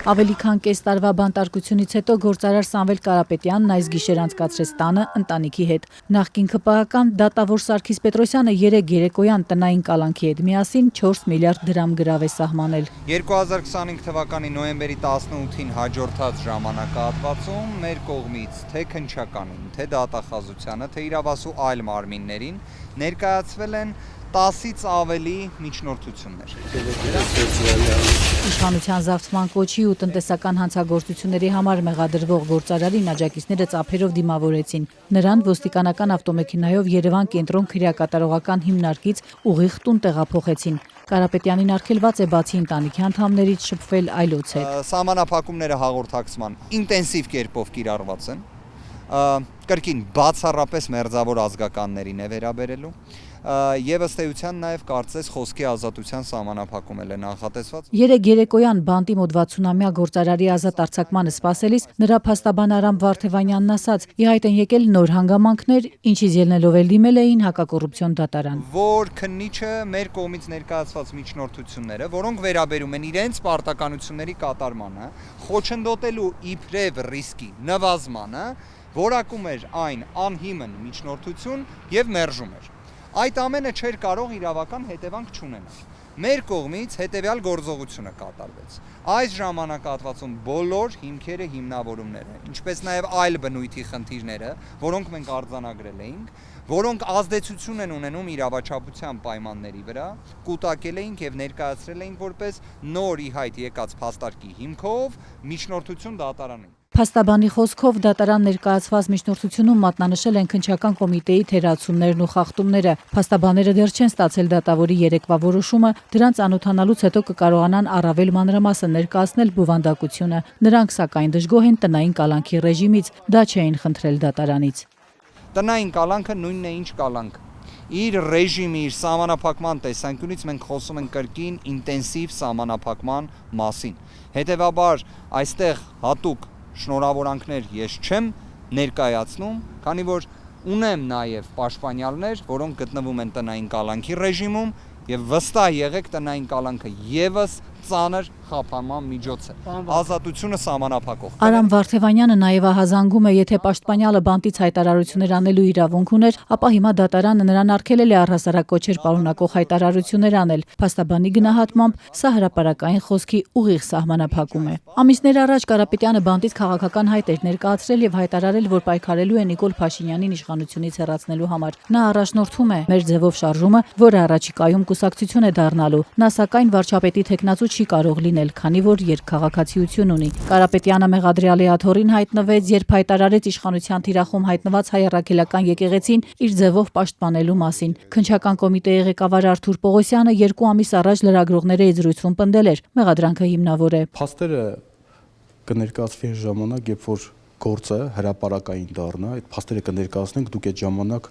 Ավելի քան կես տարվա բանտարկությունից հետո գործարար Սամվել Կարապետյանն այս գիշեր անցկացրեց տանը ընտանիքի հետ։ Նախկին ԿՊԱ-ական դատավոր Սարգիս Պետրոսյանը երեկոյան տնային կալանքի հետ միասին 4 միլիարդ դրամ գրավ է սահմանել։ 2025 թվականի նոյեմբերի 18-ին հաջորդած ժամանակահատվածում մեր կողմից թե քննչականին, թե դատախազությանը, թե իրավասու այլ մարմիններին ներկայացվել են 10-ից ավելի միջնորդություններ։ Իշխանության զավթման կոչի ու տնտեսական հանցագործությունների համար մեղադրվող գործարարին աջակիցները ծափերով դիմավորեցին։ Նրան ոստիկանական ավտոմեքենայով Երևան կենտրոն քրեակատարողական հիմնարկից ուղիղ տուն տեղափոխեցին։ Կարապետյանին արգելված է բացի ընտանիքի անդամներից շփվել այլոցեր։ Սահմանափակումները հաղորդակցման ինտենսիվ կերպով կիրառված են։ Կրկին բացառապես մերձավոր ազգականներին է վերաբերելու եւ ըստ էության նաեւ կարծես խոսքի ազատության սահմանափակում է նախատեսված։ Երեկոյան բանտի մոտ 60-ամյա գործարարի ազատ արձակմանը սպասելիս նրա փաստաբան Արամ Վարդևանյանն ասաց՝ ի հայտ են եկել նոր հանգամանքներ, ինչից ելնելով էլ դիմել էին հակակոռուպցիոն դատարան։ Որ քննիչը մեր կողմից ներկայացված միջնորդությունները, որոնք վերաբերում են իրենց պարտականությունների կատարմանը, խոչընդոտելու իբրև ռիսկի նվազմանը, որակում էր այն անհիմն միջնորդություն եւ մերժում էր։ Այդ ամենը չէր կարող իրավական հետևանք չունենալ։ Մեր կողմից հետևյալ գործողությունը կատարվեց։ Այս ժամանակահատվածում բոլոր հիմքերը, հիմնավորումները, ինչպես նաև այլ բնույթի խնդիրները, որոնք մենք արձանագրել էինք, որոնք ազդեցություն են ունենում իրավաչափության պայմանների վրա, կուտակել էինք եւ ներկայացրել էինք որպես նոր ի հայտ եկած փաստարկի հիմքով միջնորդություն դատարանին։ Փաստաբանի խոսքով դատարան ներկայացված միջնորդությունում մատնանշել են քննչական կոմիտեի թերացումներն ու խախտումները։ Փաստաբանները դեռ չեն ստացել դատավորի երեկվա որոշումը, դրանց անօթանալուց հետո կկարողանան առավել մանրամասն ներկայացնել բովանդակությունը։ Նրանք սակայն դժգոհ են տնային կալանքի ռեժիմից, դա չէին խնդրել դատարանից։ Տնային կալանքը նույնն է ինչ կալանք։ Իր ռեժիմի, իր սահմանափակման տեսանկյունից մենք խոսում ենք կրկին ինտենսիվ սահմանափակման մասին։ Հետևաբար այստեղ հատուկ շնորհավորանքներ ես չեմ ներկայացնում, քանի որ ունեմ նաև պաշտպանյալներ, որոնք գտնվում են տնային կալանքի ռեժիմում եւ վստահ եղեք տնային կալանքը եւս ծանր խափանման միջոց է։ Ազատությունը սահմանափակող։ Արամ Վարդևանյանը նաև ահազանգում է, եթե պաշտպանյալը բանտից հայտարարություններ անելու իրավունք ուներ, ապա հիմա դատարանը նրան արգելել է առհասարակ կոչեր պարունակող հայտարարություններ անել։ Փաստաբանի գնահատմամբ սա հրապարակային խոսքի ուղիղ սահմանափակում է։ Ամիսներ առաջ Կարապետյանը բանտից քաղաքական հայտ էր ներկայացրել եւ հայտարարել, որ պայքարելու է Նիկոլ Փաշինյանին իշխանությունից հեռացնելու համար։ Նա առաջնորդում է մեր ձևով շարժումը, որը առաջիկայում կուսակցություն է դառնալու։ Նա սակայն վարչապետի թեկնածու չի կարող լինել, քանի որ երկքաղաքացիություն ունի։ Կարապետյանը մեղադրյալի աթոռին հայտնվեց, երբ հայտարարեց իշխանության թիրախում հայտնված հայ առաքելական եկեղեցին իր ձևով պաշտպանելու մասին։ Քննչական կոմիտեի ղեկավար Արթուր Պողոսյանը 2 ամիս առաջ լրագրողների զրույցում պնդել էր՝ մեղադրանքը հիմնավոր է։ Փաստերը կներկայացվի ժամանակ, երբ որ գործը հրապարակային դառնա, այդ փաստերը կներկայացնենք, դուք այդ ժամանակ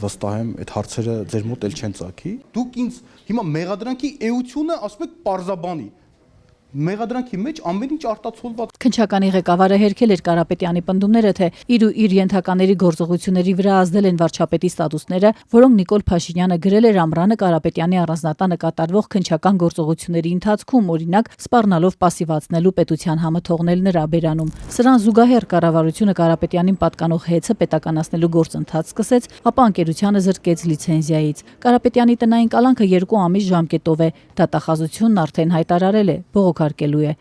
վստահ եմ այդ հարցերը ձեր մոտ էլ չեն ծագի։ Դուք ինձ հիմա մեղադրանքի էությունը ասում եք պարզաբանի։ Մեղադրանքի մեջ ամեն ինչ արտացոլված։ Քննչականի ղեկավարը հերքել էր Կարապետյանի պնդումները, թե իր ենթակաների գործողությունների վրա ազդել են վարչապետի ստատուսները, որոնք Նիկոլ Փաշինյանը գրել էր Ամռանը Կարապետյանի առանձնատանը կատարվող քննչական գործողությունների ընթացքում, օրինակ սպառնալով պասիվացնելու պետության համը թողնել նրա բերանում։ Սրան զուգահեռ կառավարությունը Կարապետյանին պատկանող հեծը պետականացնելու գործընթաց սկսեց, ապա ընկերությանը զրկեց լիցենզիայից։ Կարապետյանի տնային կալանքը 2 ամիս ժամկետով է, դատախազությունն արդեն հայտարարել է, բողոքարկելու է։